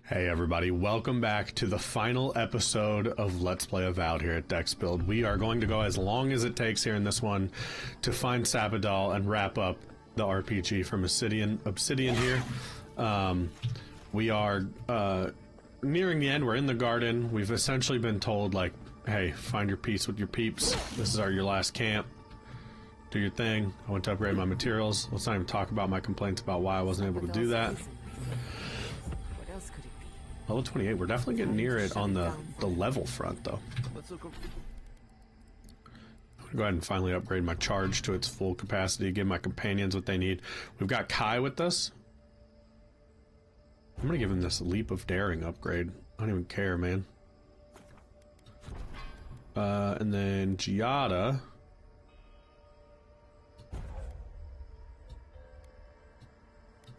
Hey everybody, welcome back to the final episode of Let's Play Avowed here at Dexbuild. We are going to go as long as it takes here in this one to find Sapadal and wrap up the RPG from Obsidian here. We are nearing the end. We're in the garden. We've essentially been told, like, hey, find your peace with your peeps. This is your last camp. Do your thing. I went to upgrade my materials. Let's not even talk about my complaints about why I wasn't able to do that. Level 28, we're definitely getting near it on the level front, though. I'm gonna go ahead and finally upgrade my charge to its full capacity, give my companions what they need. We've got Kai with us. I'm gonna give him this Leap of Daring upgrade. I don't even care, man. And then Giada.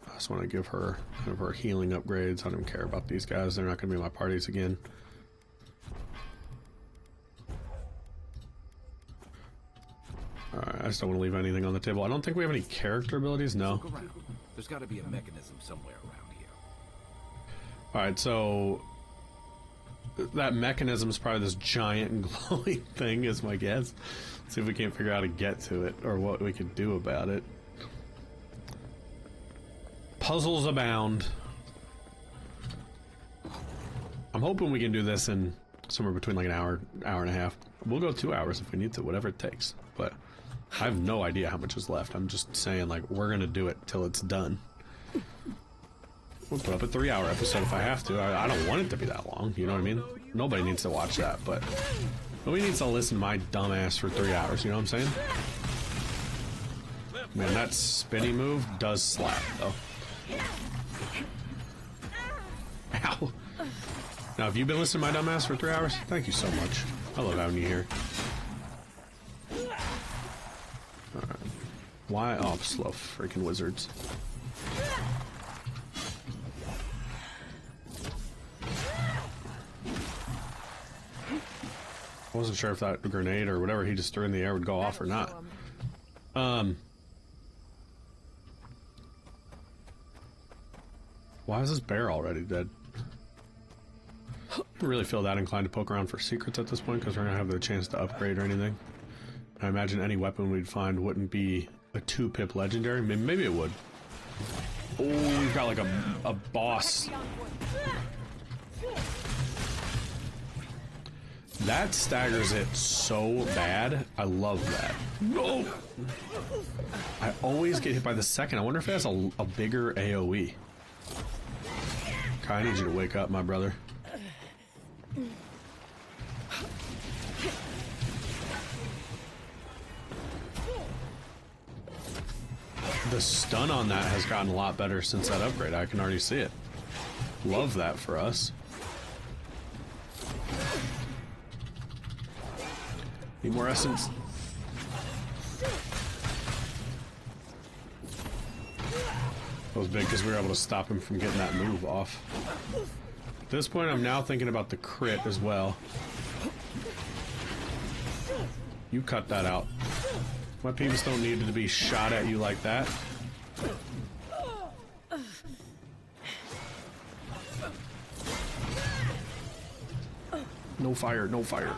I just want to give her kind of her healing upgrades. I don't even care about these guys. They're not going to be my parties again. Alright, I just don't want to leave anything on the table. I don't think we have any character abilities, no. There's got to be a mechanism somewhere around here. Alright, so that mechanism is probably this giant glowing thing, is my guess. Let's see if we can't figure out how to get to it, or what we can do about it. Puzzles abound. I'm hoping we can do this in somewhere between like an hour and a half. We'll go 2 hours if we need to, whatever it takes. But I have no idea how much is left. I'm just saying, like, we're gonna do it till it's done. We'll put up a 3-hour episode if I have to. I don't want it to be that long, you know what I mean? Nobody needs to watch that, but nobody needs to listen to my dumb ass for 3 hours, you know what I'm saying? Man, that spinny move does slap, though. Ow. Now, have you been listening to my dumbass for 3 hours? Thank you so much. I love having you here. Alright. Why? Oh, slow freaking wizards. I wasn't sure if that grenade or whatever he just threw in the air would go off or not. Why is this bear already dead? I don't really feel that inclined to poke around for secrets at this point because we're going to have the chance to upgrade or anything. I imagine any weapon we'd find wouldn't be a 2-pip legendary. Maybe it would. Oh, we've got like a boss. That staggers it so bad. I love that. No! I always get hit by the second. I wonder if it has a bigger AoE. I need you to wake up, my brother. The stun on that has gotten a lot better since that upgrade. I can already see it. Love that for us. Need more essence. That was big because we were able to stop him from getting that move off. At this point, I'm now thinking about the crit as well. You cut that out. My peeps don't need to be shot at you like that. No fire, no fire.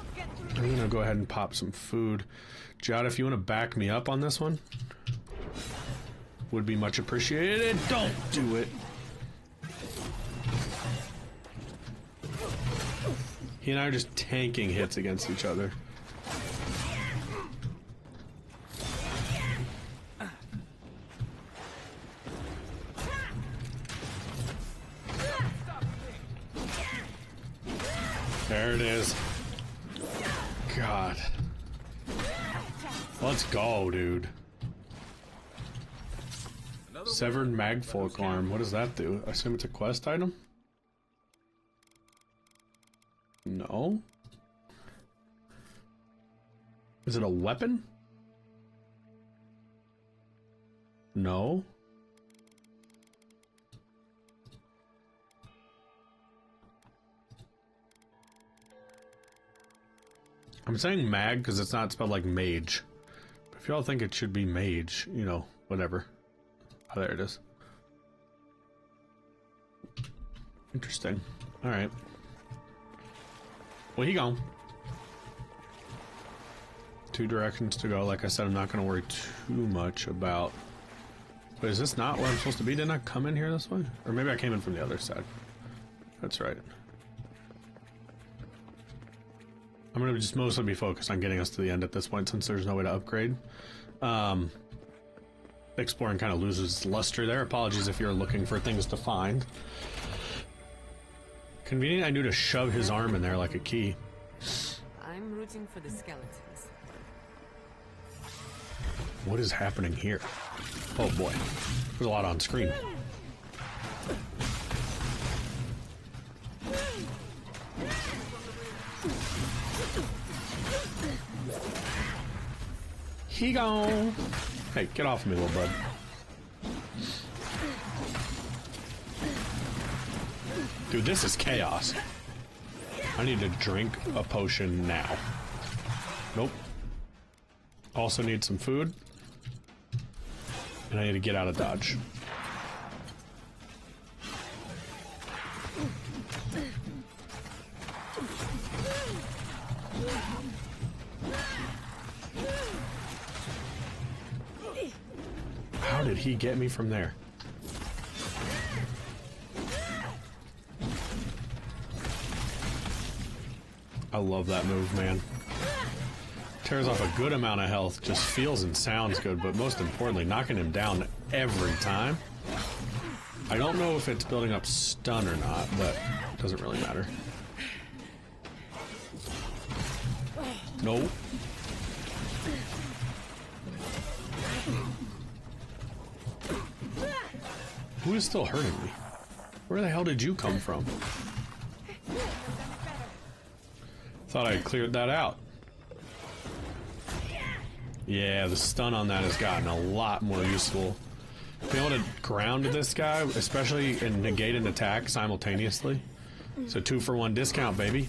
I'm gonna go ahead and pop some food. Jada, if you want to back me up on this one, would be much appreciated. Don't do it. He and I are just tanking hits against each other. There it is. God. Let's go, dude. Severed Magfolk arm. What does that do? I assume it's a quest item? No. Is it a weapon? No. I'm saying mag because it's not spelled like mage. But if y'all think it should be mage, you know, whatever. Oh, there it is. Interesting. Alright. Well, he gone. 2 directions to go. Like I said, I'm not going to worry too much about... Wait, is this not where I'm supposed to be? Didn't I come in here this way? Or maybe I came in from the other side. That's right. I'm going to just mostly be focused on getting us to the end at this point since there's no way to upgrade. Exploring kind of loses luster there. Apologies if you're looking for things to find. Convenient I knew to shove his arm in there like a key. I'm rooting for the skeletons. What is happening here? Oh boy. There's a lot on screen. He gone. Hey, get off of me, little bud. Dude, this is chaos. I need to drink a potion now. Nope. Also need some food. And I need to get out of Dodge. How did he get me from there? I love that move, man. Tears off a good amount of health, just feels and sounds good, but most importantly, knocking him down every time. I don't know if it's building up stun or not, but it doesn't really matter. No. Who is still hurting me? Where the hell did you come from? Thought I cleared that out. Yeah, the stun on that has gotten a lot more useful. Being able to ground this guy, especially and negate an attack simultaneously. So 2-for-1 discount, baby.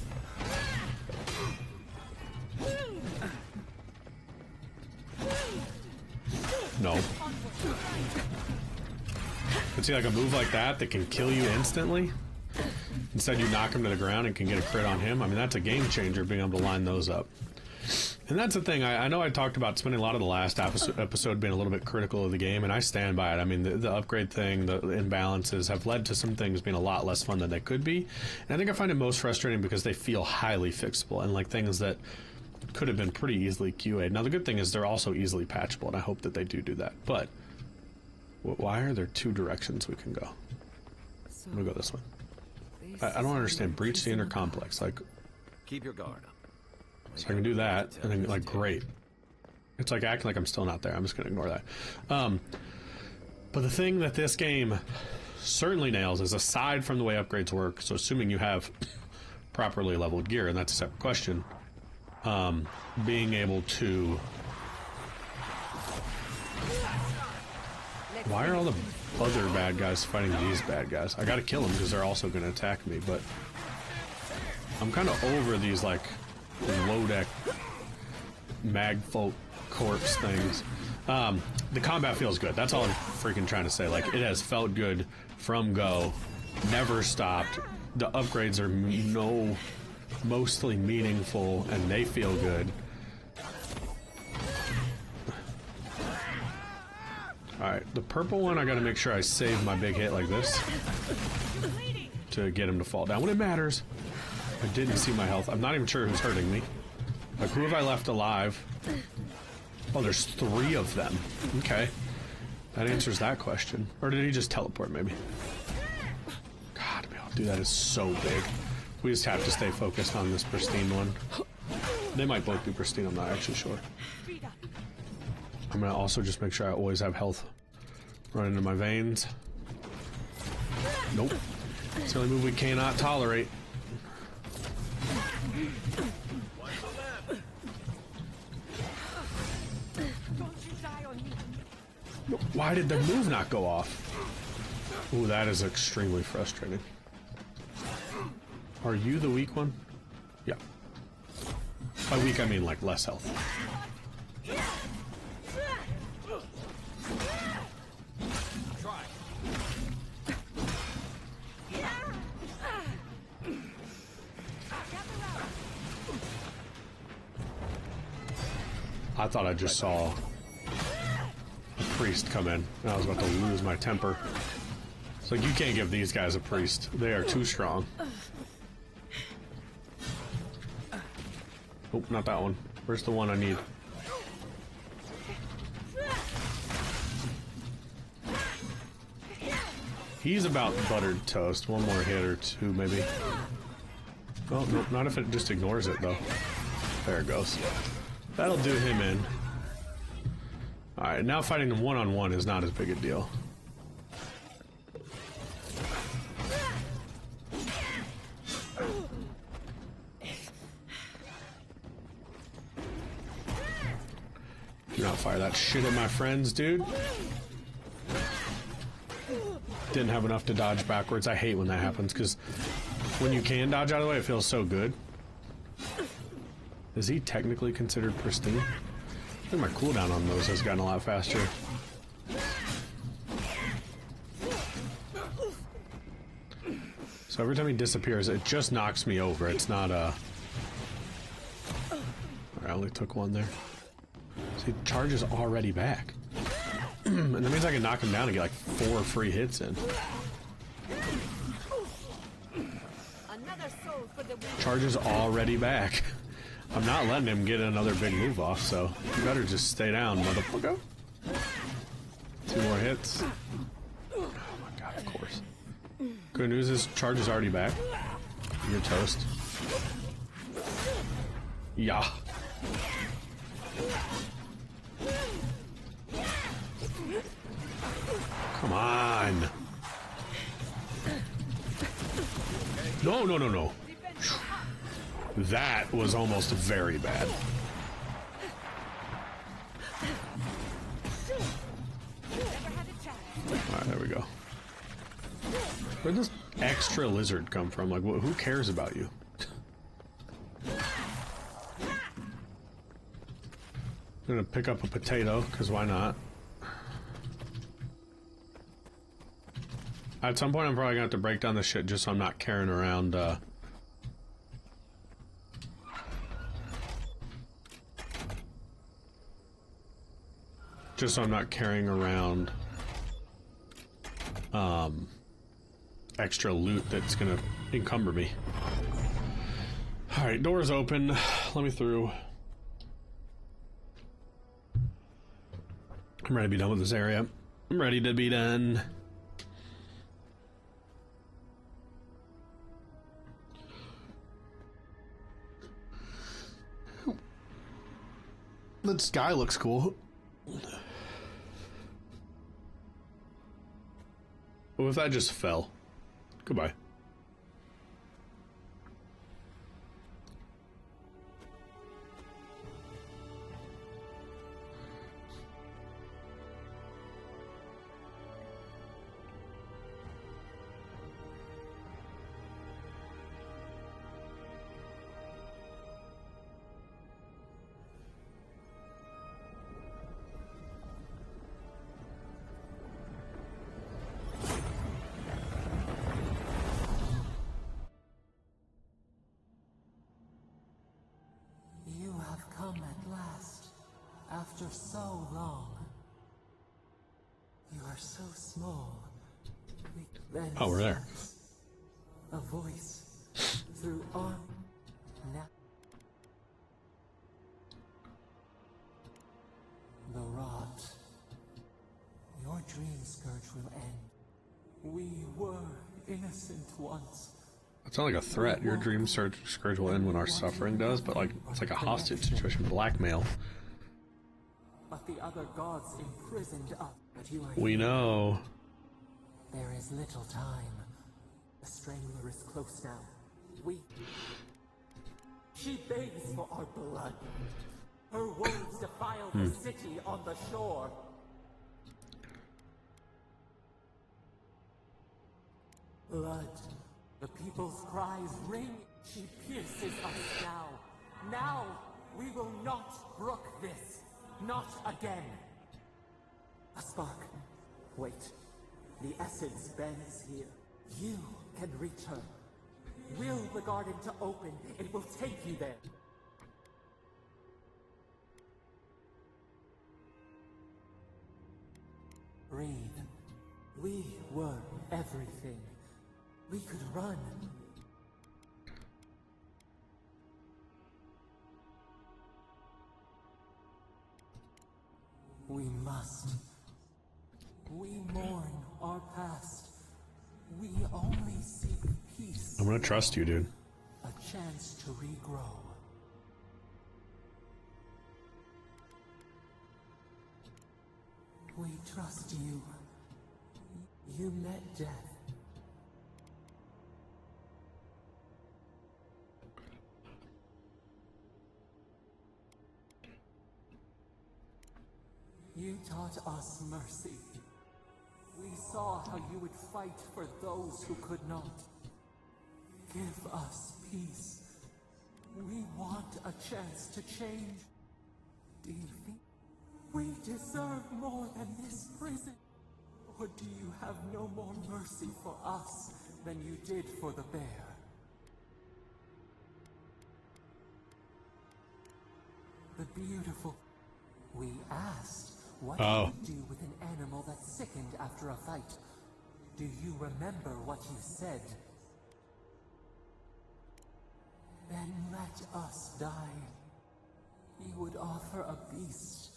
No. But see, like a move like that that can kill you instantly. Instead, you knock him to the ground and can get a crit on him. I mean, that's a game changer, being able to line those up. And that's the thing. I know I talked about spending a lot of the last episode being a little bit critical of the game, and I stand by it. I mean, the upgrade thing, the imbalances have led to some things being a lot less fun than they could be. And I think I find it most frustrating because they feel highly fixable and like things that could have been pretty easily QA'd. Now, the good thing is they're also easily patchable, and I hope that they do that. But why are there 2 directions we can go? I'm gonna go this one. I don't understand. Breach the inner complex. Like, keep your guard up. So I can do that, and then, like, great. It's like acting like I'm still not there. I'm just going to ignore that. But the thing that this game certainly nails is, aside from the way upgrades work, so assuming you have properly leveled gear, and that's a separate question, being able to... Why are all the other bad guys fighting these bad guys? I got to kill them because they're also going to attack me, but I'm kind of over these, like... low deck magfolk corpse things. The combat feels good. That's all I'm freaking trying to say. Like, it has felt good from go, never stopped. The upgrades are mostly meaningful, and they feel good. Alright, the purple one, I gotta make sure I save my big hit like this to get him to fall down when it matters. I didn't see my health. I'm not even sure who's hurting me. Like, who have I left alive? Oh, there's 3 of them. Okay. That answers that question. Or did he just teleport, maybe? God, to be able to do that is so big. We just have to stay focused on this pristine one. They might both be pristine, I'm not actually sure. I'm gonna also just make sure I always have health running into my veins. Nope. It's the only move we cannot tolerate. Why did the move not go off? Ooh, that is extremely frustrating. Are you the weak one? Yeah. By weak, I mean like less health. I thought I just saw a priest come in, and I was about to lose my temper. It's like, you can't give these guys a priest. They are too strong. Oh, not that one. Where's the one I need? He's about buttered toast. One more hit or two, maybe. Oh, no, not if it just ignores it, though. There it goes. That'll do him in. Alright, now fighting him one-on-one is not as big a deal. Do not fire that shit at my friends, dude. Didn't have enough to dodge backwards. I hate when that happens, because when you can dodge out of the way, it feels so good. Is he technically considered pristine? I think my cooldown on those has gotten a lot faster. So every time he disappears, it just knocks me over. It's not a... I only took one there. See, charge is already back. And that means I can knock him down and get like 4 free hits in. Charge is already back. I'm not letting him get another big move off, so you better just stay down, motherfucker. 2 more hits. Oh my god, of course. Good news is charge is already back. You're toast. Yeah. Come on. No, no, no, no. That was almost very bad. Alright, there we go. Where'd this extra lizard come from? Like, who cares about you? I'm gonna pick up a potato, because why not? At some point, I'm probably gonna have to break down this shit just so I'm not carrying around, just so I'm not carrying around, extra loot that's gonna encumber me. Alright, door's open. Let me through. I'm ready to be done with this area. I'm ready to be done. The sky looks cool. What if that just fell? Goodbye. After so long. You are so small. Oh, we're there. A voice through arm. Now. The rot. Your dream scourge will end. We were innocent once. It's not like a threat. Your dream scourge will end when our suffering does, but like it's like a hostage situation, blackmail. But the other gods imprisoned us. But you are we here. know. There is little time. The Strangler is close now. She begs for our blood. Her wounds defile the city on the shore. Blood. The people's cries ring. She pierces us now. Now we will not brook this. Not again. A spark. Wait. The essence bends here. You can reach her. Will the garden to open, it will take you there. breathe. We were everything. We could run. We must. We mourn our past. We only seek peace. I'm gonna trust you, dude. A chance to regrow. We trust you. You met death. You taught us mercy. We saw how you would fight for those who could not. Give us peace. We want a chance to change. Do you think we deserve more than this prison? Or do you have no more mercy for us than you did for the bear? The beautiful... We asked, what do you do with an animal that's sickened after a fight? Do you remember what you said? Then let us die. He would offer a beast,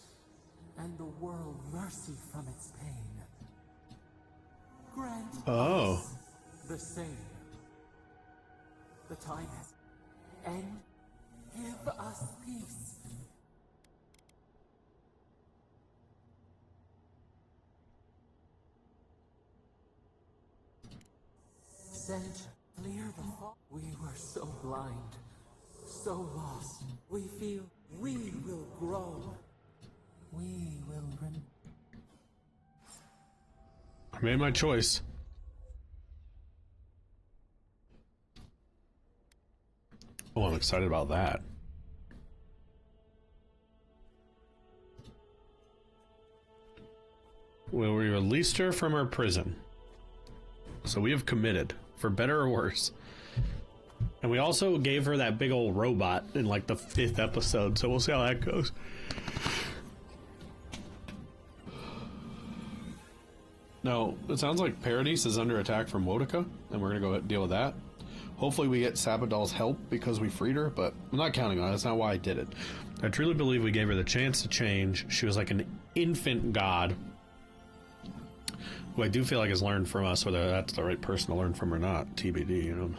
and the world mercy from its pain. Grant us the same. The time has ended. Give us peace. Send, clear the fog. We were so blind, so lost. We feel we will grow. We will run. I made my choice. Oh, I'm excited about that. Well, we released her from her prison. So we have committed, for better or worse. And we also gave her that big old robot in like the 5th episode, so we'll see how that goes. Now, it sounds like Paradise is under attack from Wotica, and we're gonna go deal with that. Hopefully we get Sapadal's help because we freed her, but I'm not counting on it. That's not why I did it. I truly believe we gave her the chance to change. She was like an infant god, who I do feel like has learned from us, whether that's the right person to learn from or not. TBD, you know.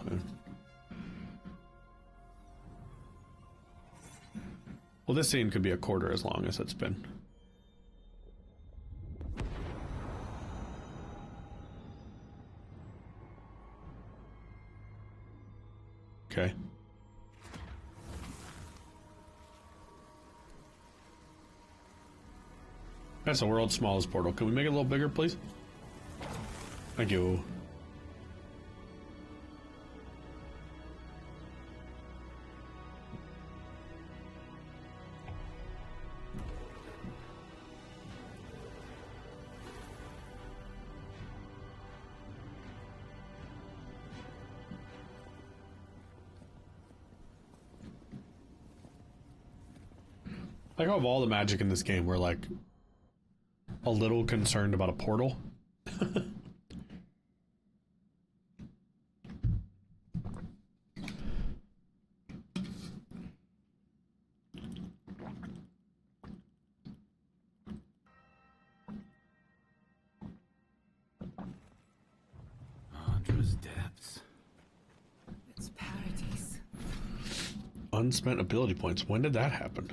Well, this scene could be a quarter as long as it's been. Okay. That's the world's smallest portal. Can we make it a little bigger, please? Thank you. I like how of all the magic in this game, we're like a little concerned about a portal. Hunter's depths. It's paradise. Unspent ability points. When did that happen?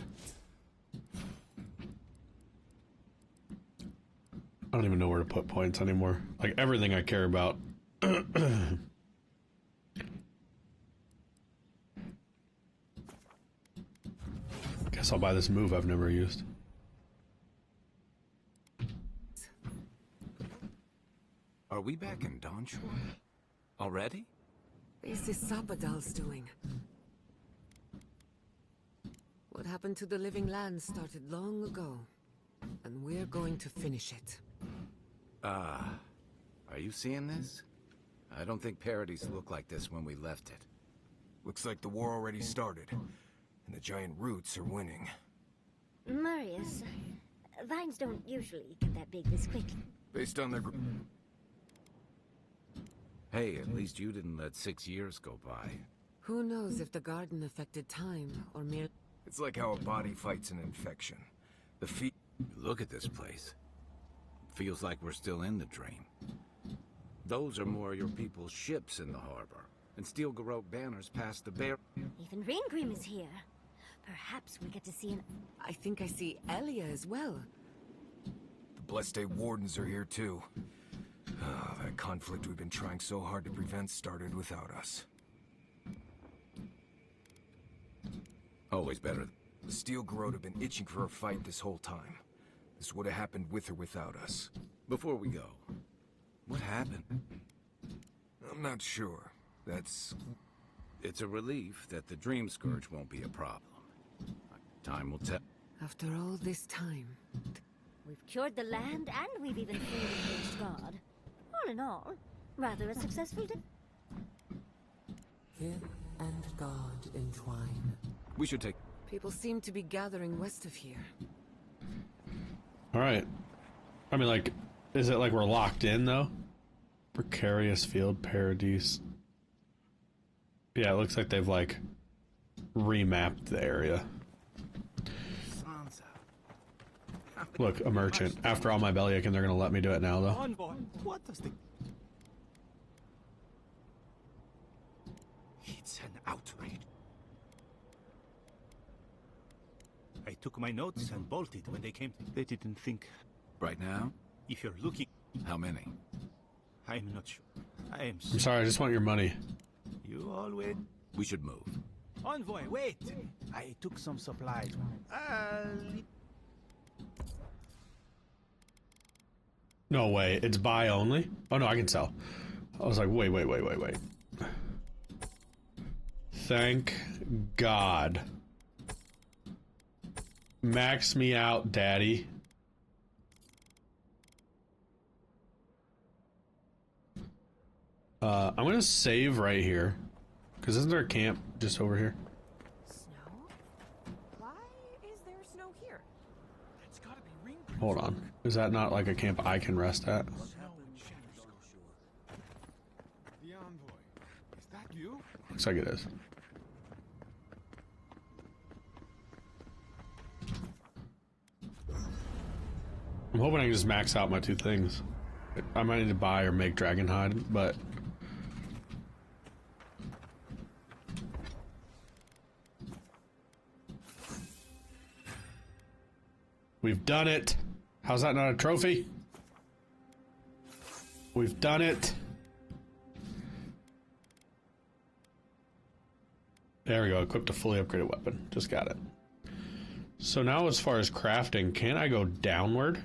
I don't even know where to put points anymore. Like everything I care about. Guess I'll buy this move I've never used. Are we back in Dawnshore? Already? This is Sapadal's doing. What happened to the living land started long ago, and we're going to finish it. Are you seeing this? I don't think Paradise looked like this when we left it. Looks like the war already started, and the giant roots are winning. Marius, vines don't usually get that big this quickly. Based on their... Hey, at least you didn't let 6 years go by. Who knows if the garden affected time or mere... It's like how a body fights an infection. The feet... Look at this place. Feels like we're still in the dream. Those are more your people's ships in the harbor. And steel Garrote banners past the bear... Even Ringrim is here. Perhaps we get to see an... I think I see Elia as well. The Blessed Day Wardens are here too. That conflict we've been trying so hard to prevent started without us. Always better. The Steel Garrote have been itching for a fight this whole time. This would have happened with or without us. Before we go, what happened? I'm not sure. That's... It's a relief that the Dream Scourge won't be a problem. Time will tell. After all this time... We've cured the land and we've even freed a caged god. All in all, rather a successful day. Kid and God entwine. We should take... People seem to be gathering west of here. Alright. I mean, like, is it like we're locked in, though? Precarious Field Paradise. Yeah, it looks like they've, like, remapped the area. Look, a merchant. After all my bellyaching, they're gonna let me do it now, though. Envoy, what does the... It's an outrage. I took my notes and bolted when they came. They didn't think. Right now? If you're looking... How many? I'm not sure. I am I'm sorry, I just want your money. You always... We should move. Envoy, wait! I took some supplies. No way, it's buy only? Oh no, I can sell. I was like, wait. Thank God. Max me out, daddy. I'm gonna save right here. Because isn't there a camp just over here? Snow? Why is there snow here? That's gotta be Ringrim. Hold on. Is that not like a camp I can rest at? The envoy. Is that you? Looks like it is. I'm hoping I can just max out my two things. I might need to buy or make Dragonhide, but... We've done it! How's that not a trophy? We've done it! There we go, equipped a fully upgraded weapon. Just got it. So now as far as crafting, can I go downward?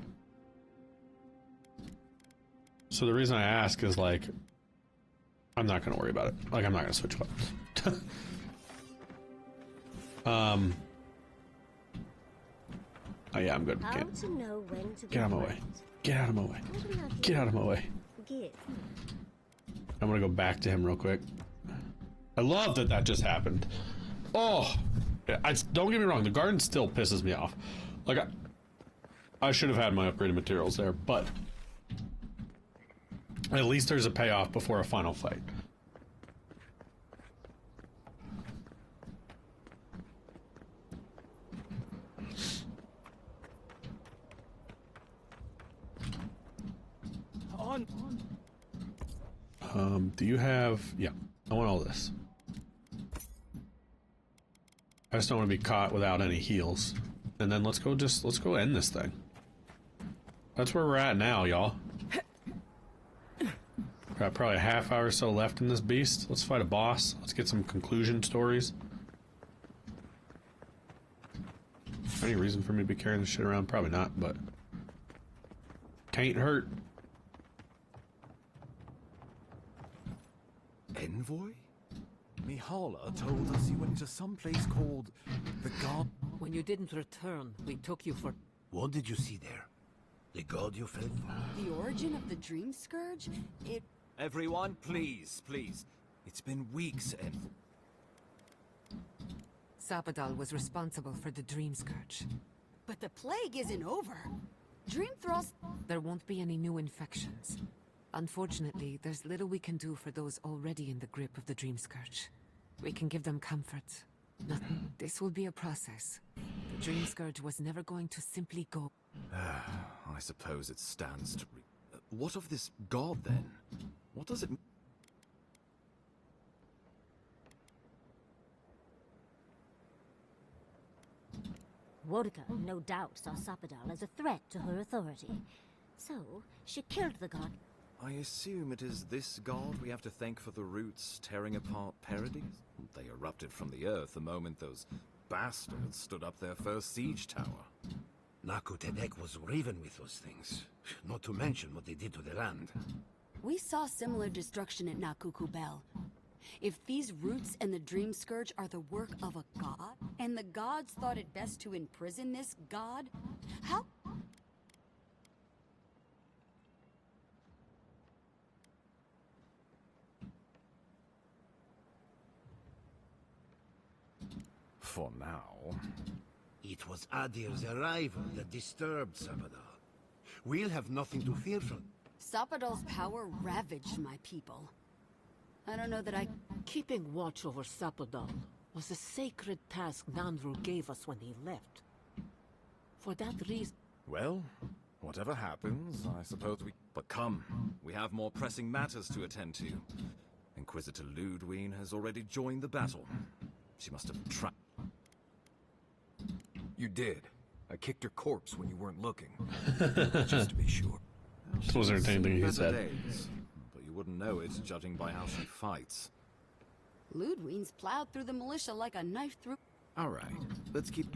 So the reason I ask is, like, I'm not going to worry about it. Like, I'm not going to switch weapons. Oh yeah, I'm good. How to know when to Get out of my way. Get out of my way. Get out of my way. I'm gonna go back to him real quick. I love that that just happened. Oh, don't get me wrong. The garden still pisses me off. Like, I should have had my upgraded materials there, but at least there's a payoff before a final fight. Do you have... Yeah, I want all this. I just don't want to be caught without any heals. And then let's go end this thing. That's where we're at now, y'all. Got probably a half hour or so left in this beast. Let's fight a boss. Let's get some conclusion stories. Any reason for me to be carrying this shit around? Probably not, but... Can't hurt. Envoy? Mihala told us you went to some place called the God. When you didn't return, we took you for... What did you see there? The god you fled from? The origin of the Dream Scourge? It... Everyone, please. It's been weeks, and... Sapadal was responsible for the Dream Scourge. But the plague isn't over. Dream thrust. There won't be any new infections. Unfortunately, there's little we can do for those already in the grip of the Dream Scourge. We can give them comfort. Nothing. This will be a process. The Dream Scourge was never going to simply go. I suppose it stands to what of this god, then? What does it mean? Wodka, no doubt, saw Sapadal as a threat to her authority. So, she killed the god. I assume it is this god we have to thank for the roots tearing apart Paradise? They erupted from the earth the moment those bastards stood up their first siege tower. Naku Tedek was riven with those things, not to mention what they did to the land. We saw similar destruction at Nakuku Bell. If these roots and the Dream Scourge are the work of a god, and the gods thought it best to imprison this god, how... For now. It was Adir's arrival that disturbed Sapadal. We'll have nothing to fear from. Sapadal's power ravaged my people. I don't know that I... Keeping watch over Sapadal was a sacred task Nandru gave us when he left. For that reason... Well, whatever happens, I suppose we... But come, we have more pressing matters to attend to. Inquisitor Ludwine has already joined the battle. She must have trapped... You did. I kicked her corpse when you weren't looking. Just to be sure. This wasn't anything he said. Days, but you wouldn't know it, judging by how she fights. Ludwine's plowed through the militia like a knife through... Alright, let's keep...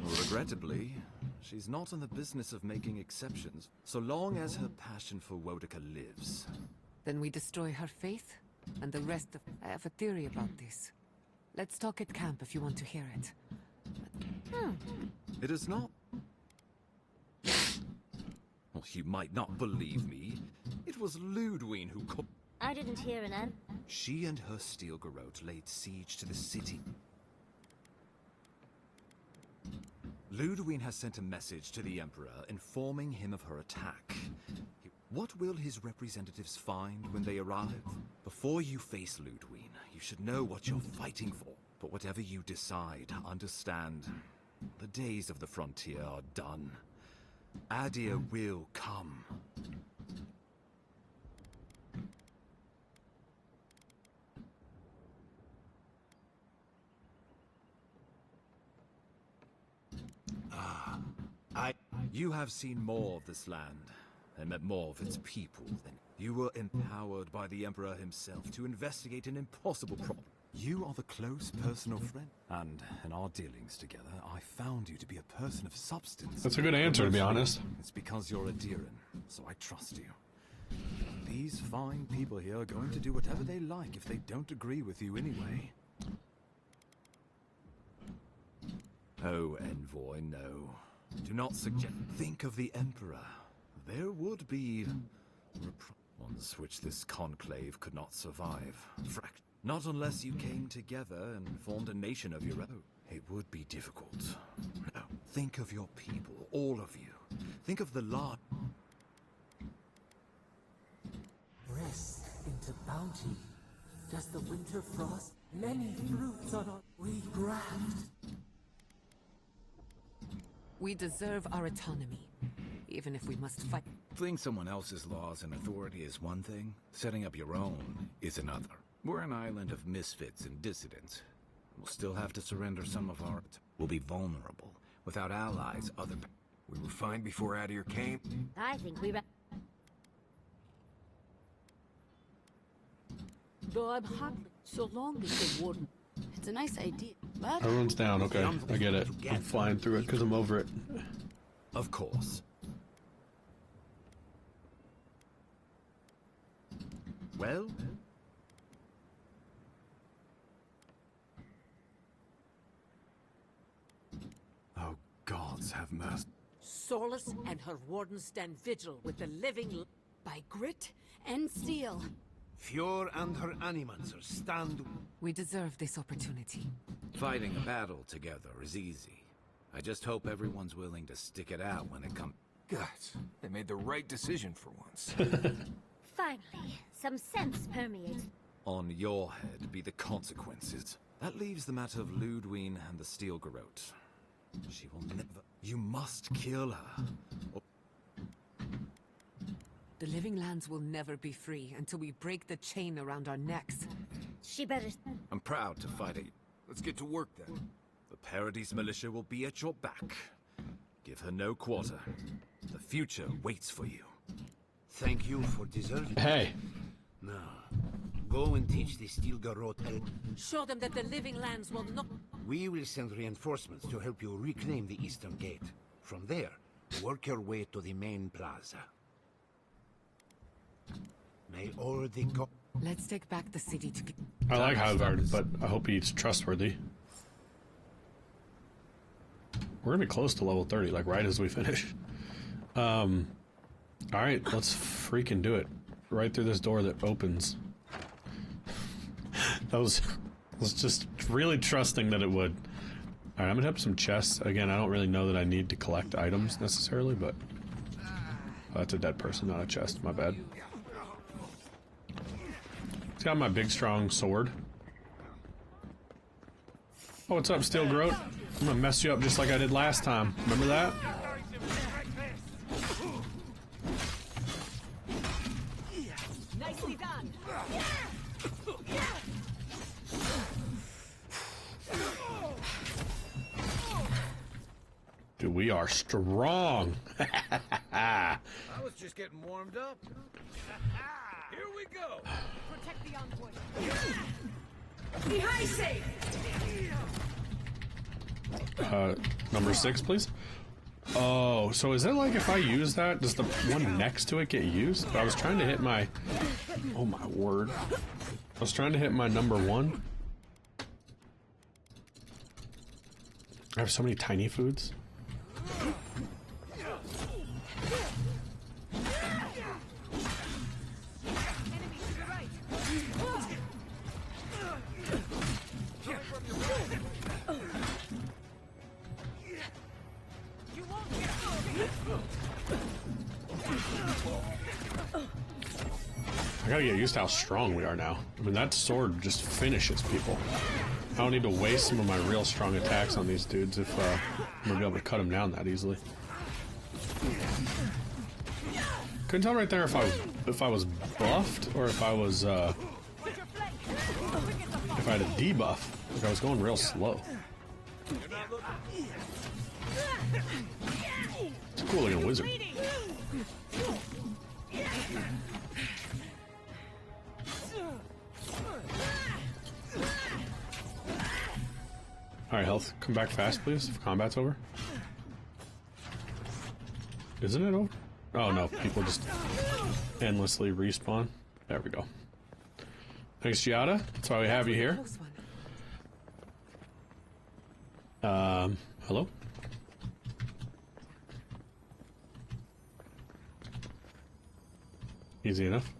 Regrettably, she's not in the business of making exceptions, so long as her passion for Wodika lives. Then we destroy her faith, and the rest of... I have a theory about this. Let's talk at camp if you want to hear it. It is not... Well, you might not believe me. It was Ludwine who I didn't hear an end. She and her steel garrote laid siege to the city. Ludwine has sent a message to the Emperor informing him of her attack. What will his representatives find when they arrive? Before you face Ludwine, you should know what you're fighting for. But whatever you decide, understand, the days of the frontier are done. Adir will come. You have seen more of this land, and met more of its people than you were empowered by the Emperor himself to investigate an impossible problem. You are the close personal friend, and in our dealings together, I found you to be a person of substance. That's a good answer, to be honest. It's because you're a Diran, so I trust you. These fine people here are going to do whatever they like if they don't agree with you anyway. Oh, Envoy, no. Do not suggest... Think of the Emperor. There would be... ones which this conclave could not survive. Not unless you came together and formed a nation of your own. It would be difficult. No. Think of your people, all of you. Think of the large... Rest into bounty. Does the winter frost? Many fruits on our... We graft. We deserve our autonomy, even if we must fight. Fleeing someone else's laws and authority is one thing. Setting up your own is another. We're an island of misfits and dissidents. We'll still have to surrender some of our... We'll be vulnerable. Without allies, other... We were fine before Adir came. I think we... Though I'm happy, so long as the warden... It's a nice idea, but... Everyone's down, okay. I get it. I'm flying through it because I'm over it. Of course. Well? Oh, gods have mercy. Solus and her warden stand vigil with the living... By grit and steel. Fjord and her animancer stand... We deserve this opportunity. Fighting a battle together is easy. I just hope everyone's willing to stick it out when it comes. Guys, they made the right decision for once. Finally, some sense permeates. On your head be the consequences. That leaves the matter of Ludwine and the Steel Garrote. She will never... You must kill her. The living lands will never be free until we break the chain around our necks. She better... I'm proud to fight it. Let's get to work then. The Paradise Militia will be at your back. Give her no quarter. The future waits for you. Thank you for deserving. Hey. Now, go and teach the Steel Garrote. Show them that the living lands will not... We will send reinforcements to help you reclaim the Eastern Gate. From there, work your way to the main plaza. May all the Let's take back the city to... I like Avowed, but I hope he's trustworthy. We're gonna be close to level 30, like right as we finish. Alright, let's freaking do it. Right through this door that opens. That was just really trusting that it would. Alright, I'm gonna have some chests. Again, I don't really know that I need to collect items necessarily, but... Oh, that's a dead person, not a chest. My bad. It's got my big, strong sword. Oh, what's up, Steel Garrote? I'm gonna mess you up just like I did last time. Remember that? Nicely done. Dude, we are strong. I was just getting warmed up. Here we go. Protect the envoy. Behind safe. Number 6, please. Oh, so is it like if I use that, does the one next to it get used? But I was trying to hit my... Oh my word. I was trying to hit my number 1. I have so many tiny foods. I gotta get used to how strong we are now. I mean, that sword just finishes people. I don't need to waste some of my real strong attacks on these dudes if I'm gonna be able to cut them down that easily. Couldn't tell right there if I was buffed or if I was if I had a debuff. Like I was going real slow. It's cool looking wizard. Alright, health, come back fast, please, if combat's over. Isn't it over? Oh no, people just endlessly respawn. There we go. Thanks, Giada. That's why we have you here. Hello? Easy enough.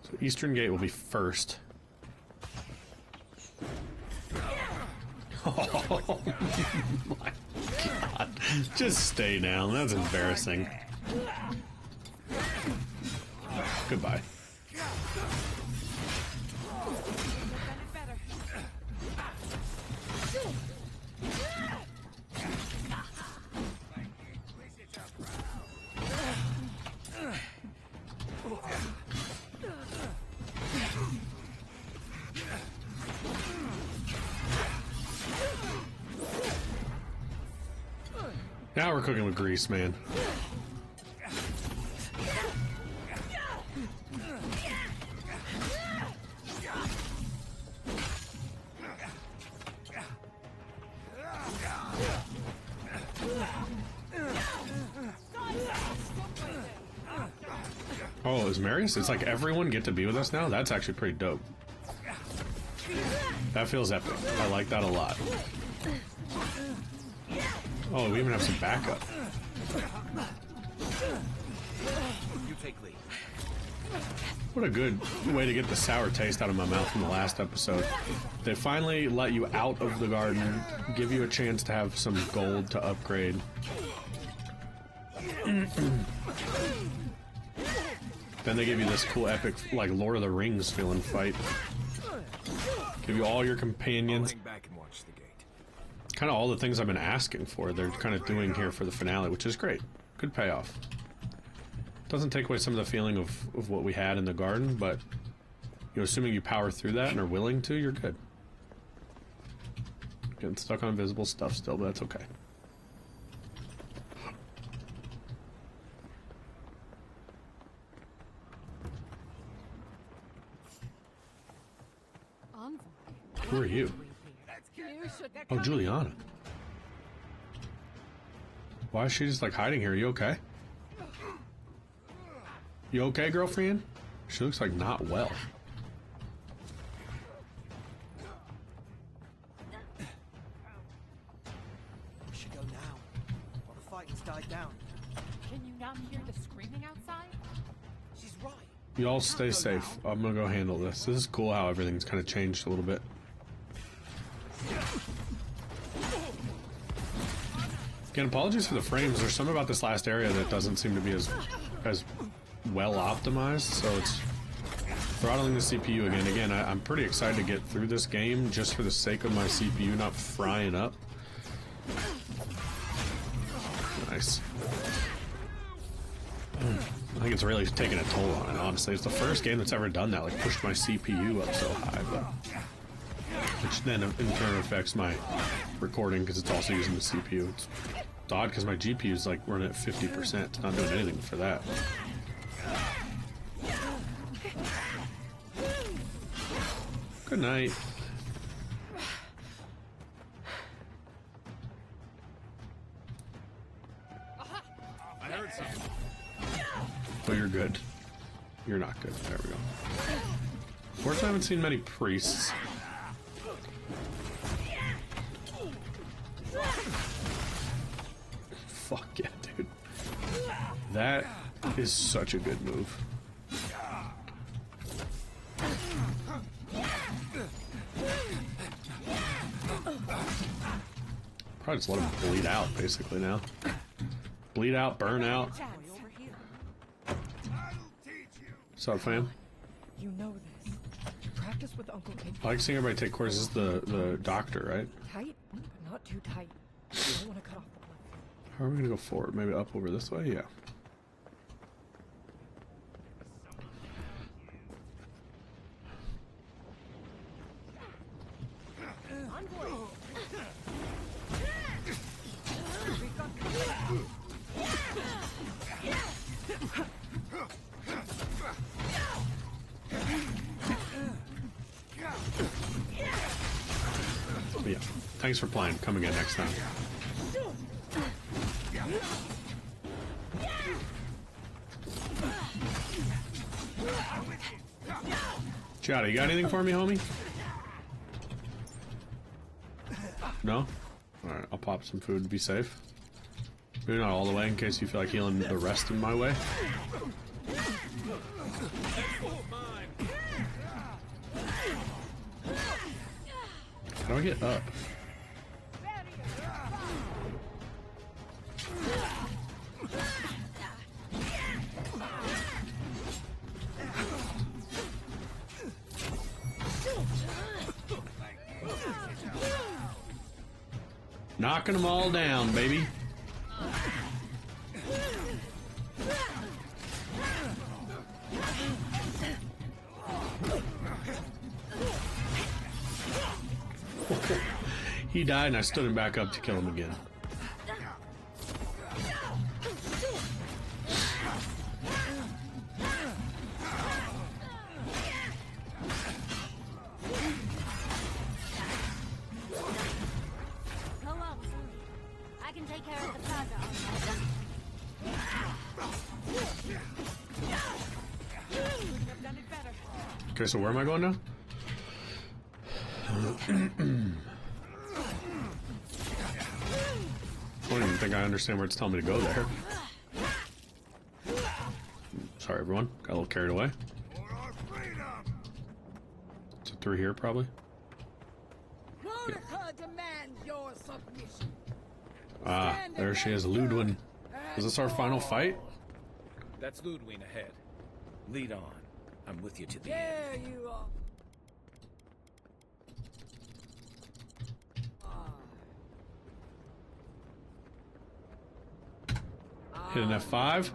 So Eastern Gate will be first. Oh my god. Just stay down. That's embarrassing. Goodbye. Now we're cooking with grease, man. Oh, is Marius? It's like everyone get to be with us now? That's actually pretty dope. That feels epic. I like that a lot. Oh, we even have some backup. You take lead. What a good way to get the sour taste out of my mouth from the last episode. They finally let you out of the garden, give you a chance to have some gold to upgrade. Then they give you this cool epic, like, Lord of the Rings feeling fight. Give you all your companions. Kind of all the things I've been asking for, they're kind of doing here for the finale, which is great. Good payoff. Doesn't take away some of the feeling of what we had in the garden, but, you know, assuming you power through that and are willing to, you're good. Getting stuck on invisible stuff still, but that's okay. Who are you? Oh, Juliana. Why is she just like hiding here? Are you okay? You okay, girlfriend? She looks like not well. We should go now, while the fighting's died down. Can you not hear the screaming outside? She's right. You all stay safe. I'm gonna go handle this. This is cool how everything's kind of changed a little bit. Again, apologies for the frames. There's something about this last area that doesn't seem to be as well optimized, so it's throttling the CPU again. Again, I'm pretty excited to get through this game just for the sake of my CPU not frying up. Nice. I think it's really taking a toll on it, honestly. It's the first game that's ever done that, like pushed my CPU up so high, but which then in turn affects my recording because it's also using the CPU. It's odd because my GPU is like running at 50%. It's not doing anything for that. Good night. I heard something. Oh, you're good. You're not good. There we go. Of course, I haven't seen many priests. Fuck yeah, dude. That is such a good move. Probably just let him bleed out, basically, now. Bleed out, burn out. What's up, fam? You know this. Practice with Uncle Kid. I like seeing everybody take courses. This is the doctor, right? Tight, but not too tight. You don't want to cut off the blood. How are we gonna go forward? Maybe up over this way? Yeah. But yeah. Thanks for playing. Come again next time. Chowder, you got anything for me, homie? No? Alright, I'll pop some food to be safe. Maybe not all the way in case you feel like healing the rest in my way. How do I get up? Knocking them all down, baby. He died and I stood him back up to kill him again. I can take care of the plaza. Okay, so where am I going now? I don't even think I understand where it's telling me to go there. Sorry. Sorry, everyone. Got a little carried away. Is it through here, probably? Monica demands your submission. Ah, there she is, Ludwin. Is this our final fight? That's Ludwin ahead. Lead on. I'm with you to the There end. you are. Hit an F5.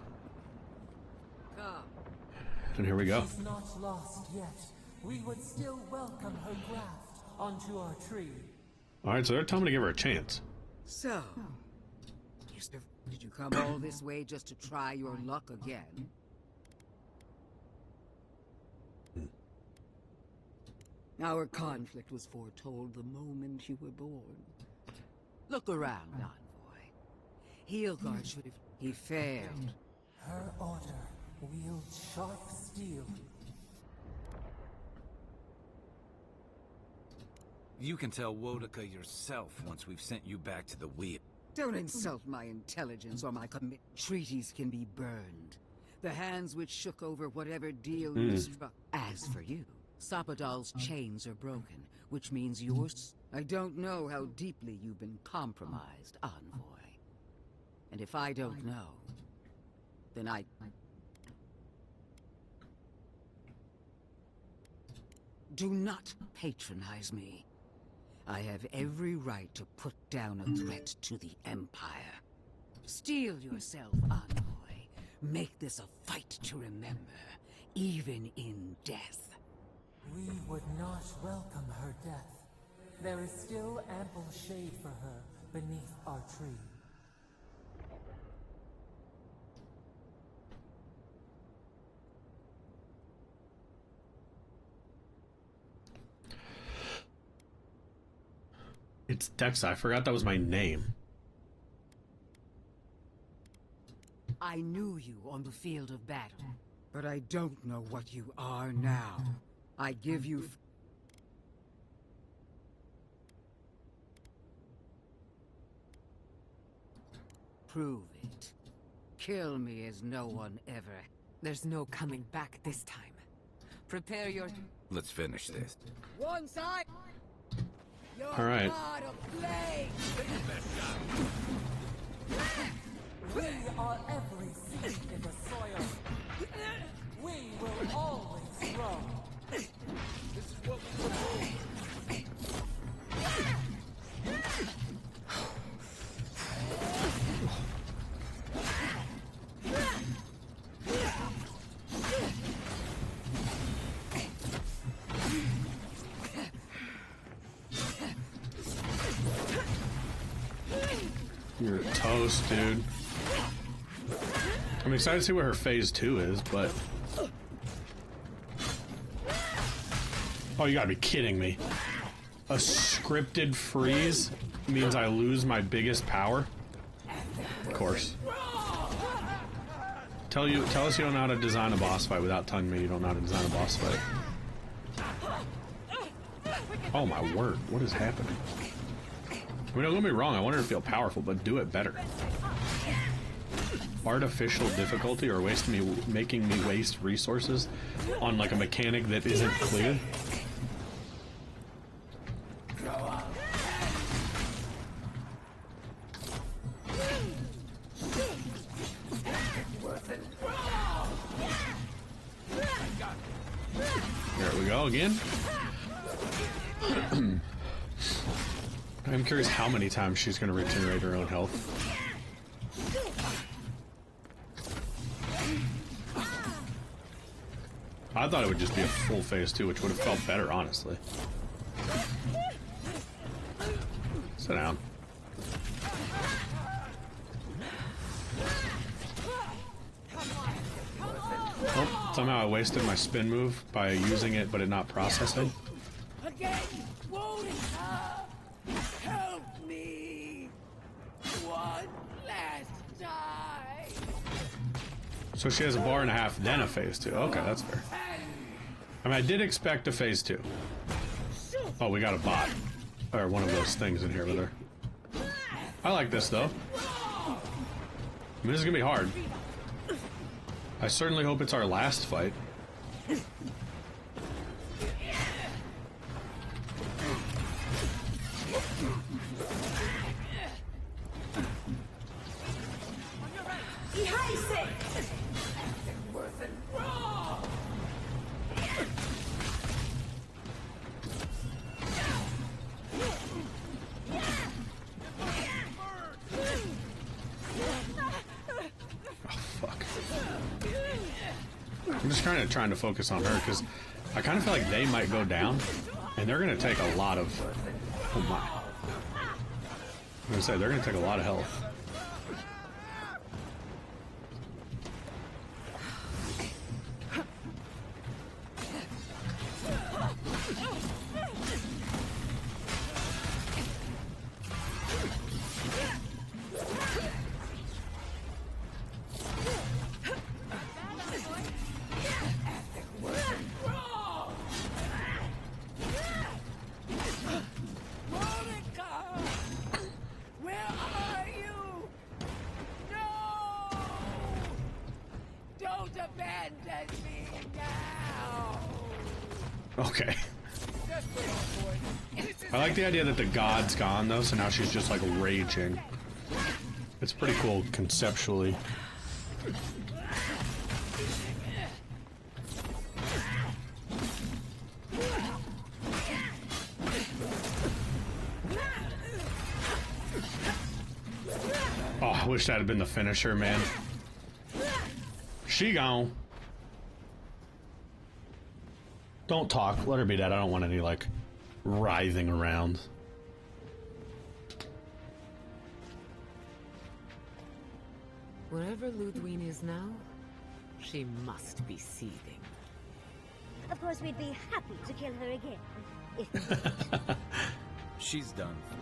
And here we go. She's not lost yet. We would still welcome her graft onto our tree. Alright, so they're telling me to give her a chance. So, did you come all this way just to try your luck again? Our conflict was foretold the moment you were born. Look around, Envoy. Heelguard should have... He failed. Her order wields sharp steel. You can tell Wodaka yourself once we've sent you back to the wheel. Don't insult my intelligence or my commit. Treaties can be burned. The hands which shook over whatever deal you struck. As for you, Sapadal's chains are broken, which means yours. I don't know how deeply you've been compromised, Envoy. And if I don't know, then I... Do not patronize me. I have every right to put down a threat to the Empire. Steel yourself, Envoy. Make this a fight to remember, even in death. We would not welcome her death. There is still ample shade for her beneath our tree. It's Dex. I forgot that was my name. I knew you on the field of battle, but I don't know what you are now. I give you... Prove it. Kill me as no one ever... There's no coming back this time. Prepare your... Let's finish this. One side! All right. We are every seed in the soil. We will always grow. This is what we will You're toast, dude. I'm excited to see what her phase 2 is, but... Oh, you gotta be kidding me. A scripted freeze means I lose my biggest power? Of course. Tell us you don't know how to design a boss fight without telling me you don't know how to design a boss fight. Oh my word, what is happening? I mean, don't get me wrong, I want her to feel powerful, but do it better. Artificial difficulty or making me waste resources on like a mechanic that isn't clear. There we go again. I'm curious how many times she's going to regenerate her own health. I thought it would just be a full phase 2, which would have felt better, honestly. Sit down. Oh, somehow I wasted my spin move by using it, but it not processing. Again, help me! One last time! So she has a bar and a half, then a phase 2. Okay, that's fair. I mean, I did expect a phase 2. Oh, we got a bot. Or one of those things in here with her. I like this, though. I mean, this is gonna be hard. I certainly hope it's our last fight. I'm just kind of trying to focus on her because I kind of feel like they might go down and they're going to take a lot of... Oh my. I'm going to say, they're going to take a lot of health. Okay. I like the idea that the god's gone though, so now she's just like raging. It's pretty cool conceptually. Oh, I wish that had been the finisher, man. She gone. Don't talk. Let her be dead. I don't want any, like, writhing around. Wherever Ludwine is now, she must be seething. Of course, we'd be happy to kill her again, if She's done for,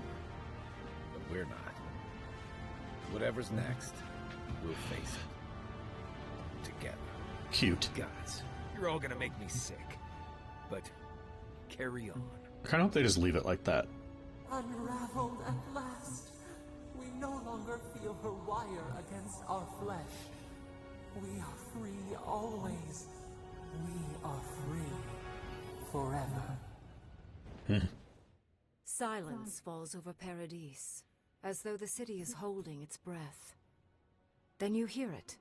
but we're not. Whatever's next, we'll face it. Together. Cute. Guys, you're all gonna make me sick. But carry on. I kind of hope they just leave it like that. Unraveled at last. We no longer feel her wire against our flesh. We are free always. We are free forever. Silence falls over Paradise, as though the city is holding its breath. Then you hear it,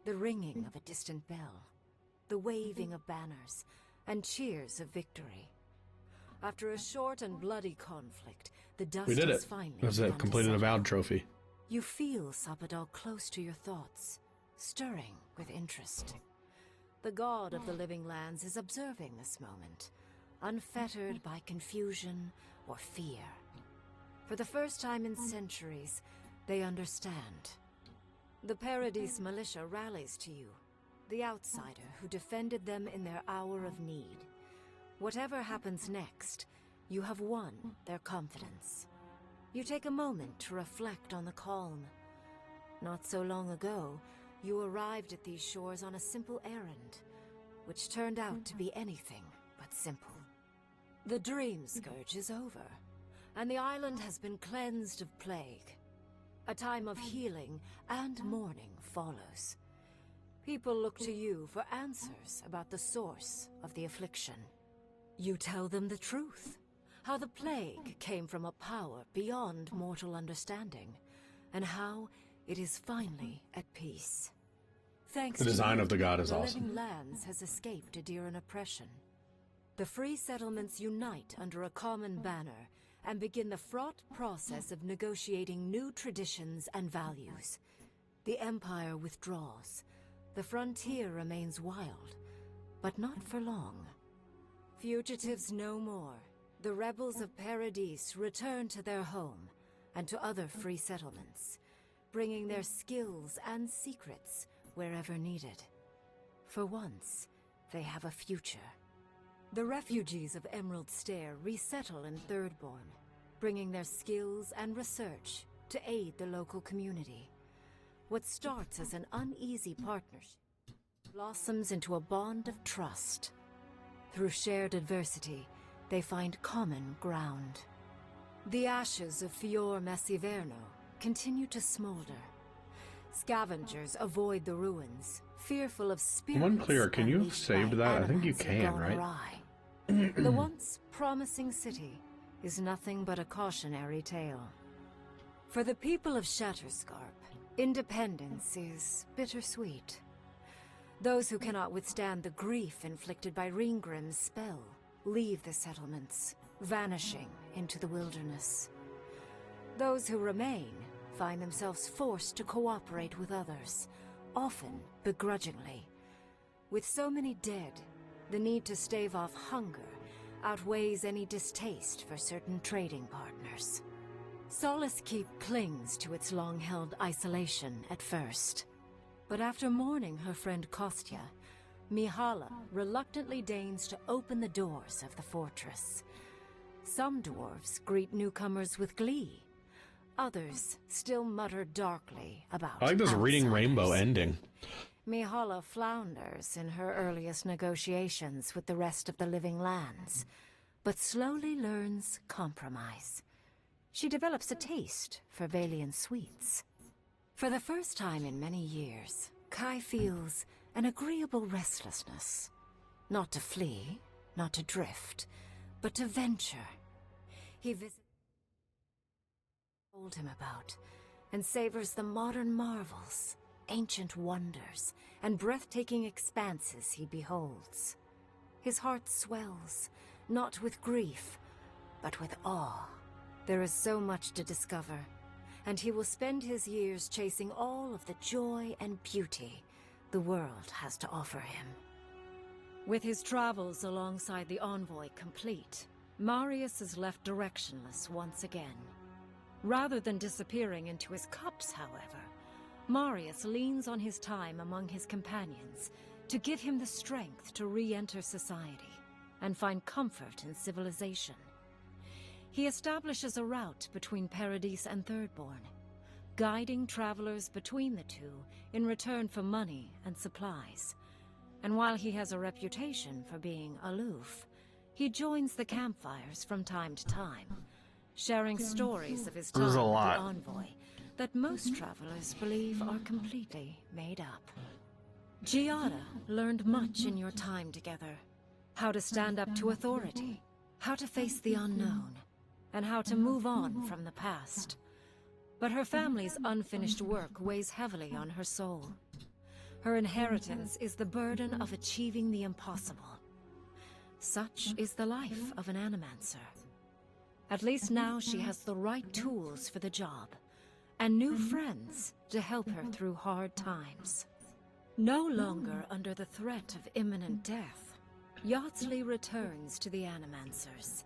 the ringing of a distant bell, the waving of banners, and cheers of victory. After a short and bloody conflict, the dust We did has it. finally It was a begun to completed settle. Avowed trophy. You feel Sapadal close to your thoughts, stirring with interest. The god of the living lands is observing this moment, unfettered by confusion or fear. For the first time in centuries, they understand. The Paradise militia rallies to you, the outsider who defended them in their hour of need. Whatever happens next, you have won their confidence. You take a moment to reflect on the calm. Not so long ago, you arrived at these shores on a simple errand, which turned out to be anything but simple. The Dream Scourge is over, and the island has been cleansed of plague. A time of healing and mourning follows. People look to you for answers about the source of the affliction. You tell them the truth, how the plague came from a power beyond mortal understanding, and how it is finally at peace. Thanks The design to of the god is the awesome. living lands has escaped Adiran oppression. The free settlements unite under a common banner and begin the fraught process of negotiating new traditions and values. The Empire withdraws. The frontier remains wild, but not for long. Fugitives no more. The rebels of Paradise return to their home and to other free settlements, bringing their skills and secrets wherever needed. For once, they have a future. The refugees of Emerald Stair resettle in Thirdborn, bringing their skills and research to aid the local community. What starts as an uneasy partnership blossoms into a bond of trust. Through shared adversity, they find common ground. The ashes of Fior Messiverno continue to smolder. Scavengers avoid the ruins, fearful of spirits. I'm unclear. Can you have unleashed saved by that? I think you animals can, gone right? awry. The once promising city is nothing but a cautionary tale. For the people of Shatterscarp, independence is bittersweet. Those who cannot withstand the grief inflicted by Ringgrim's spell leave the settlements, vanishing into the wilderness. Those who remain find themselves forced to cooperate with others, often begrudgingly. With so many dead, the need to stave off hunger outweighs any distaste for certain trading partners. Solace Keep clings to its long-held isolation at first. But after mourning her friend Kostya, Mihala reluctantly deigns to open the doors of the fortress. Some dwarves greet newcomers with glee. Others still mutter darkly about I like this Reading outsiders. Rainbow ending. Mihala flounders in her earliest negotiations with the rest of the living lands, but slowly learns compromise. She develops a taste for Valian sweets. For the first time in many years, Kai feels an agreeable restlessness. Not to flee, not to drift, but to venture. He visits told him about, and savors the modern marvels, ancient wonders, and breathtaking expanses he beholds. His heart swells, not with grief, but with awe. There is so much to discover, and he will spend his years chasing all of the joy and beauty the world has to offer him. With his travels alongside the envoy complete, Marius is left directionless once again. Rather than disappearing into his cups, however, Marius leans on his time among his companions to give him the strength to re-enter society and find comfort in civilization. He establishes a route between Paradise and Thirdborn, guiding travelers between the two in return for money and supplies. And while he has a reputation for being aloof, he joins the campfires from time to time, sharing stories of his time with the envoy that most travelers believe are completely made up. Giada learned much in your time together. How to stand up to authority, how to face the unknown, and how to move on from the past. But her family's unfinished work weighs heavily on her soul. Her inheritance is the burden of achieving the impossible. Such is the life of an animancer. At least now she has the right tools for the job, and new friends to help her through hard times. No longer under the threat of imminent death, Yardsley returns to the Animancers.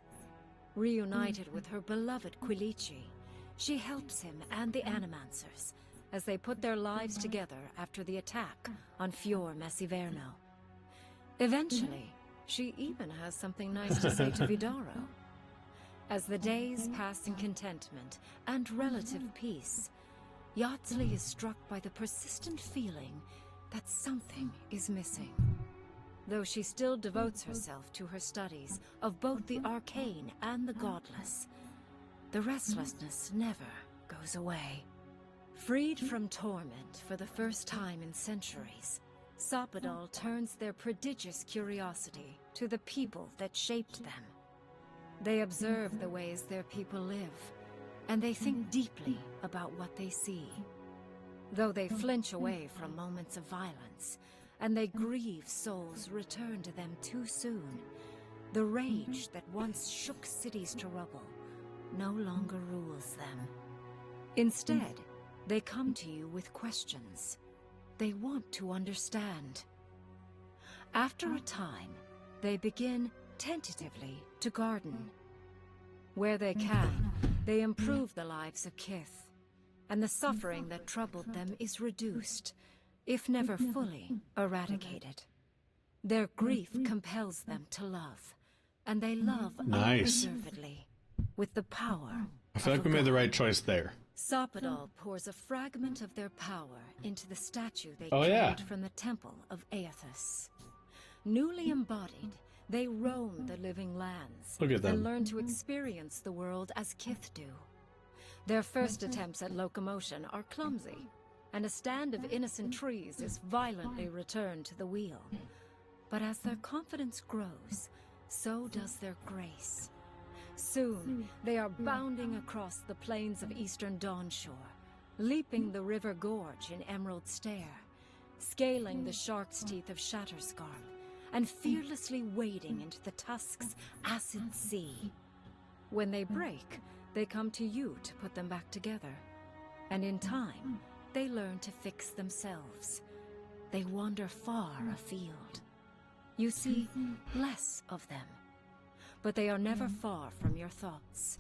Reunited with her beloved Quilici, she helps him and the Animancers as they put their lives together after the attack on Fior Messiverno. Eventually, she even has something nice to say to Vidaro. As the days pass in contentment and relative peace, Yardsley is struck by the persistent feeling that something is missing. Though she still devotes herself to her studies of both the arcane and the godless, the restlessness never goes away. Freed from torment for the first time in centuries, Sapadal turns their prodigious curiosity to the people that shaped them. They observe the ways their people live, and they think deeply about what they see. Though they flinch away from moments of violence, and they grieve souls returned to them too soon, the rage that once shook cities to rubble no longer rules them. Instead, they come to you with questions. They want to understand. After a time, they begin tentatively to garden. Where they can, they improve the lives of Kith, and the suffering that troubled them is reduced, if never fully eradicated. Their grief compels them to love, and they love unreservedly, with the power. I feel like we made the right choice there. Sapadal pours a fragment of their power into the statue they carried from the temple of Aethys. Newly embodied, they roam the living lands and learn to experience the world as Kith do. Their first attempts at locomotion are clumsy, and a stand of innocent trees is violently returned to the wheel. But as their confidence grows, so does their grace. Soon, they are bounding across the plains of eastern Dawnshore, leaping the river gorge in Emerald Stair, scaling the shark's teeth of Shatterscarp, and fearlessly wading into the Tusk's acid sea. When they break, they come to you to put them back together. And in time, they learn to fix themselves. They wander far afield. You see less of them, but they are never far from your thoughts.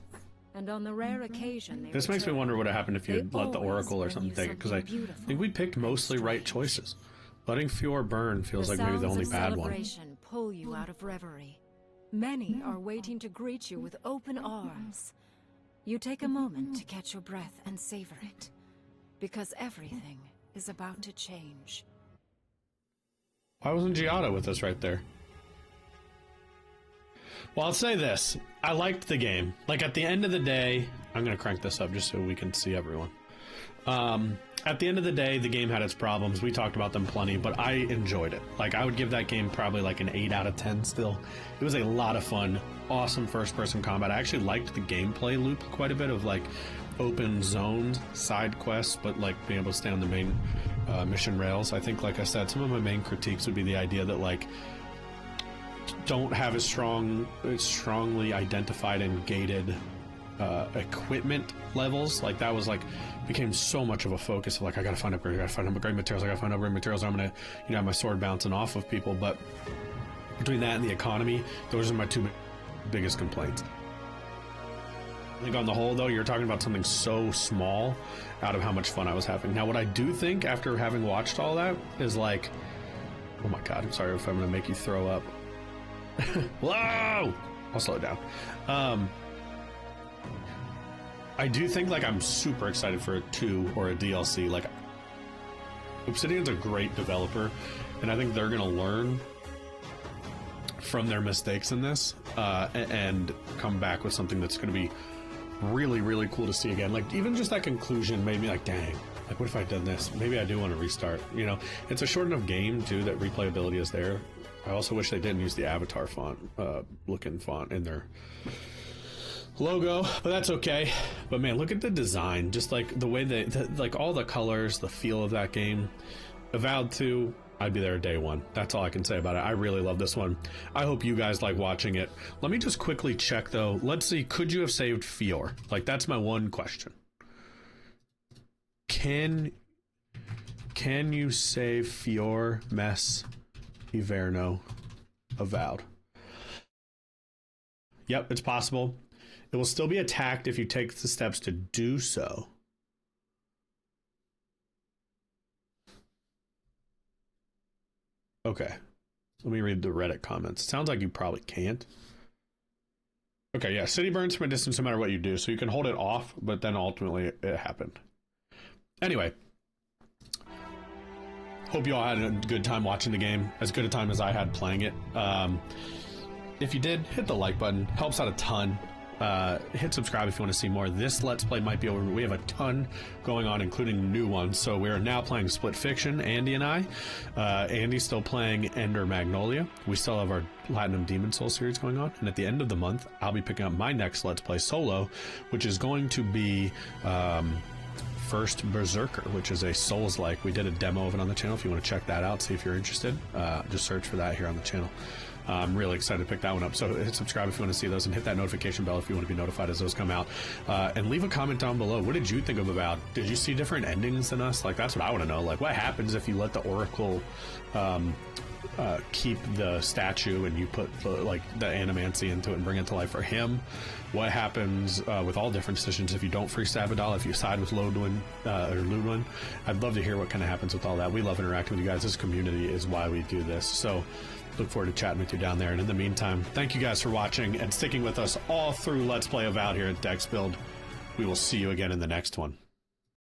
And on the rare occasion they This makes me wonder what would have happened if you had let the Oracle or something take it, because I think we picked mostly right choices. Letting Fior burn feels like maybe the only bad one. Celebration pull you out of reverie. Many are waiting to greet you with open arms. You take a moment to catch your breath and savor it, because everything is about to change. Why wasn't Giada with us right there? Well, I'll say this. I liked the game. Like, at the end of the day, I'm going to crank this up just so we can see everyone. At the end of the day, the game had its problems. We talked about them plenty, but I enjoyed it. Like, I would give that game probably like an 8 out of 10 still. It was a lot of fun. Awesome first-person combat. I actually liked the gameplay loop quite a bit of, like, open zones, side quests, but, like, being able to stay on the main mission rails. I think, like I said, some of my main critiques would be the idea that, like, don't have as strongly identified and gated equipment levels. Like, that was, like, became so much of a focus of, like, I gotta find upgrade, I gotta find upgrade materials, I gotta find upgrade materials, I'm gonna, you know, have my sword bouncing off of people. But between that and the economy, those are my two biggest complaints. I think on the whole, though, you're talking about something so small out of how much fun I was having. Now, what I do think, after having watched all that, is like, oh my god, I'm sorry if I'm gonna make you throw up. Whoa! I'll slow it down. I do think, like, I'm super excited for a 2 or a DLC. Like, Obsidian's a great developer, and I think they're gonna learn from their mistakes in this and come back with something that's gonna be really, really cool to see again. Like, even just that conclusion made me like, dang, like, what if I'd done this? Maybe I do want to restart. You know, it's a short enough game too that replayability is there. I also wish they didn't use the Avatar font, looking font in their logo, but that's okay. But man, look at the design, just like the way like all the colors, the feel of that game. Avowed 2, I'd be there day one. That's all I can say about it. I really love this one. I hope you guys like watching it. Let me just quickly check though. Let's see, could you have saved Fior? Like, that's my one question. Can you save Fior, Mess, Iverno, Avowed? Yep, it's possible. It will still be attacked if you take the steps to do so. Okay. Let me read the Reddit comments. Sounds like you probably can't. Okay, yeah. City burns from a distance no matter what you do, so you can hold it off, but then ultimately it happened. Anyway. Hope you all had a good time watching the game. As good a time as I had playing it. If you did, hit the like button. Helps out a ton. Hit subscribe if you want to see more. This Let's Play might be over. We have a ton going on, including new ones. So we are now playing Split Fiction, Andy and I. Andy's still playing Ender Magnolia. We still have our Platinum Demon Soul series going on. And at the end of the month, I'll be picking up my next Let's Play solo, which is going to be First Berserker, which is a Souls-like. We did a demo of it on the channel. If you want to check that out, see if you're interested, just search for that here on the channel. I'm really excited to pick that one up. So hit subscribe if you want to see those, and hit that notification bell if you want to be notified as those come out. And leave a comment down below. What did you think of Avowed? Did you see different endings than us? Like, that's what I want to know. Like, what happens if you let the Oracle keep the statue and you put like the animancy into it and bring it to life for him? What happens with all different decisions if you don't free Sapadal, if you side with Ludwin? I'd love to hear what kind of happens with all that. We love interacting with you guys. This community is why we do this. So look forward to chatting with you down there. And in the meantime, thank you guys for watching and sticking with us all through Let's Play Avowed here at Dexbuild. We will see you again in the next one.